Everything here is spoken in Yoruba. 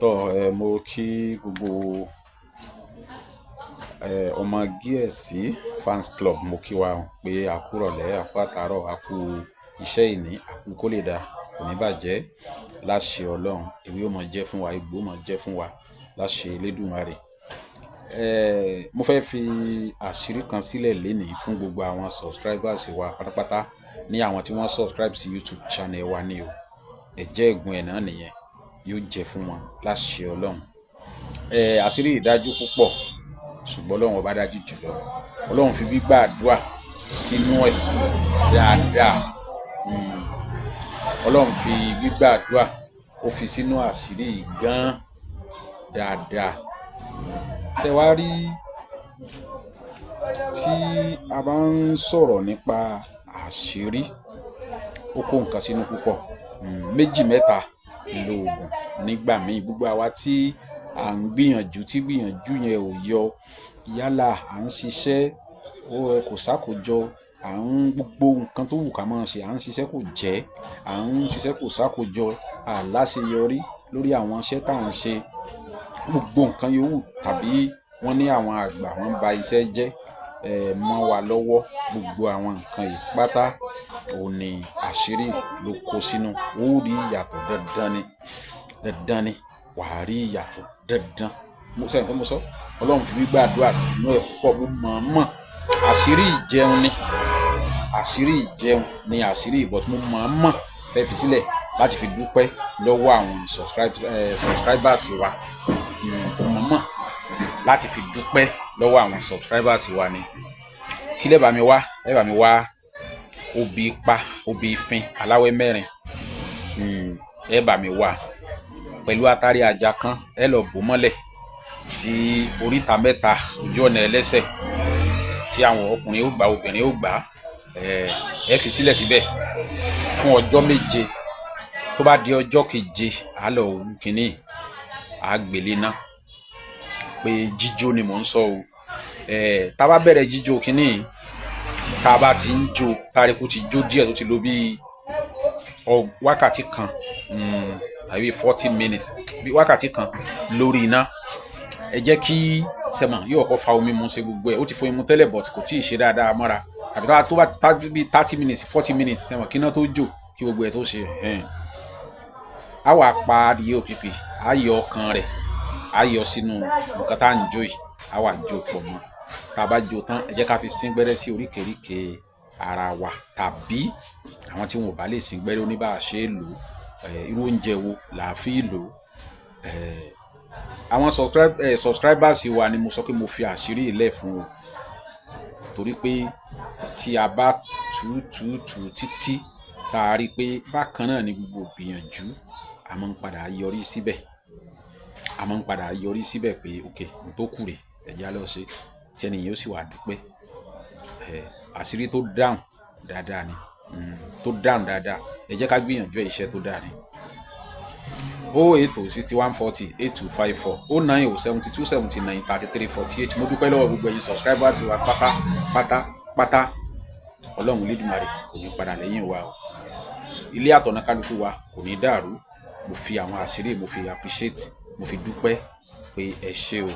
Mo kí gbogbo ọmọ Gíẹ̀sì fans club, mo kí wa pé a kú ìrọ̀lẹ́, a kú àtàárọ̀, a kú iṣẹ́ ìní, a kú kó lè dá, kò ní bàjẹ́ láṣẹ Ọlọ́run. Èwe ó mọ jẹ́ fún wa, ìgbó mọ jẹ́ fún wa láṣẹ Elédùmarè. Mo fẹ́ fi àṣírí kan sílẹ̀ lénìí fún gbogbo àwọn subscribers wa pátápátá, ní àwọn tí wọ́n subscribe sí YouTube channel wa ni o. Ẹ̀jẹ̀ ẹ̀gún ẹ̀ náà nìyẹn, yóò jẹ́ fún wọn láṣẹ Ọlọ́run. Àṣírí ìdájú púpọ̀, ṣùgbọ́n Ọlọ́run ọba dájú jùlọ. Ọlọ́run fi gbígbàdúrà sínú ẹ̀ dáadáa. Ọlọ́run fi gbígbàdúrà ó fi sínú àṣírí gan dáadáa. Ṣé wàá rí, tí a bá ń sọ̀rọ̀ nípa àṣírí, ó kó nǹkan sínú púpọ̀. Méjì mẹ́ta lóògùn nígbà míì. Gbogbo àwa tí à ń gbìyànjú tí gbìyànjú yẹn ò yọ, yálà à ń ṣiṣẹ́ kò sákojọ, gbogbo nǹkan tó wù ká máa ṣe, à ń ṣiṣẹ́ kò jẹ́, à ń ṣiṣẹ́ kò sákojọ, à láṣeyọrí lórí àwọn iṣẹ́ tá à ń ṣe, gbogbo nǹkan yòówù, tàbí wọ́n ní àwọn àgbà wọ́n ba iṣẹ́ jẹ́ mọ́ wa lọ́wọ́. Gbogbo àwọn nǹkan yìí pátá òun ni àṣírí ló kó sínú. Ó rí ìyàtọ̀ dandan ni wàá rí ìyàtọ̀ dandan. Sẹ́yìn pé mo sọ, Ọlọ́run fi gbígbàdúrà sínú ẹ̀ púpọ̀. Mo mọ̀ àṣírí ìjẹun ni àṣírí ìbọn tí mo mọ̀ fẹ́ fi sílẹ̀ láti fi dúpẹ́ lọ́wọ́ àwọn subscribers wa. Mo mọ̀ láti fi dúpẹ́ lọ́wọ́ àwọn subscribers wa ni. Kí lẹ bá mi wá? Ẹ bá mi wá obì ìfin aláwẹ́ mẹ́rin. Ẹ bá mi wá pẹ̀lú atari ajá kan. Ẹ lọ bò mọ́lẹ̀ sí oríta mẹ́ta ojú ọ̀nà ẹlẹ́sẹ̀, tí àwọn ọkùnrin ó gbà, obìnrin ó gbà. Ẹ fi sílẹ̀ síbẹ̀ fún ọjọ́ méje. Tó bá di ọjọ́ keje, a lọ wú kínní, a gbélé náà pé jíjó ni mò ń sọ o. Tá bá bẹ̀rẹ̀ jíjó kínní, tá bá ti ń jó, táríkù ti jó díẹ̀, tó ti lò bí wákàtí kan tàbí 40 minutes, bí wákàtí kan lórí iná. Ẹ jẹ́ kí sẹ́mọ̀ yóò kọ́ fa omi mu ṣe gbogbo ẹ̀. Ó ti fo imú tẹ́lẹ̀, but kò tí ì ṣe dáadáa mọ́ra. Àbí tó bá bí 30 minutes 40 minutes sẹ́mọ̀ kí iná tó jó, kí gbogbo ẹ̀ tó ṣe. A wà pa adìyẹ òpìpì, a yọ ọkàn rẹ̀, a yọ sínú nǹkan tá à ń jó yìí, a wà jó pọ̀ mọ́. Tá bá jó tán, ẹ jẹ́ ká fi sín gbẹ́rẹ́ sí oríkèéríkèé ara wa, tàbí àwọn tí wọn ò bá lè sín gbẹ́rẹ́ oníbà ṣe lò, irú oúnjẹ wo là á fi lò. Àwọn subscribers wa ni mo sọ pé mo fi àṣírí ilẹ̀ fún o, torí pé tí a bá tú títí, tá a rí pé bákan náà ni gbogbo gbìyànjú, a máa ń padà yọrí síbẹ̀. Pé ok, n tó kù rè, ẹ̀já lọ ṣe, tí ẹnìyàn ó sì wà dúpẹ́. Àṣírí tó dáhùn dáadáa ni, ẹ jẹ́ ká gbìyànjú iṣẹ́ tó dáa ni. 080 61 40 8254 090 72 79 33 48. Mo dúpẹ́ lọ́wọ́ gbogbo ẹ̀yin subscribers wa pátápátá. Ọlọ́run Elédùmarè kò ní padà lẹ́yìn wa o. Ilé àtọ̀nà kálukú wa kò ní dàrú. Mo fi àwọn àṣírí, mo fi appreciate, mo fi dúpẹ́ pé ẹ ṣé o.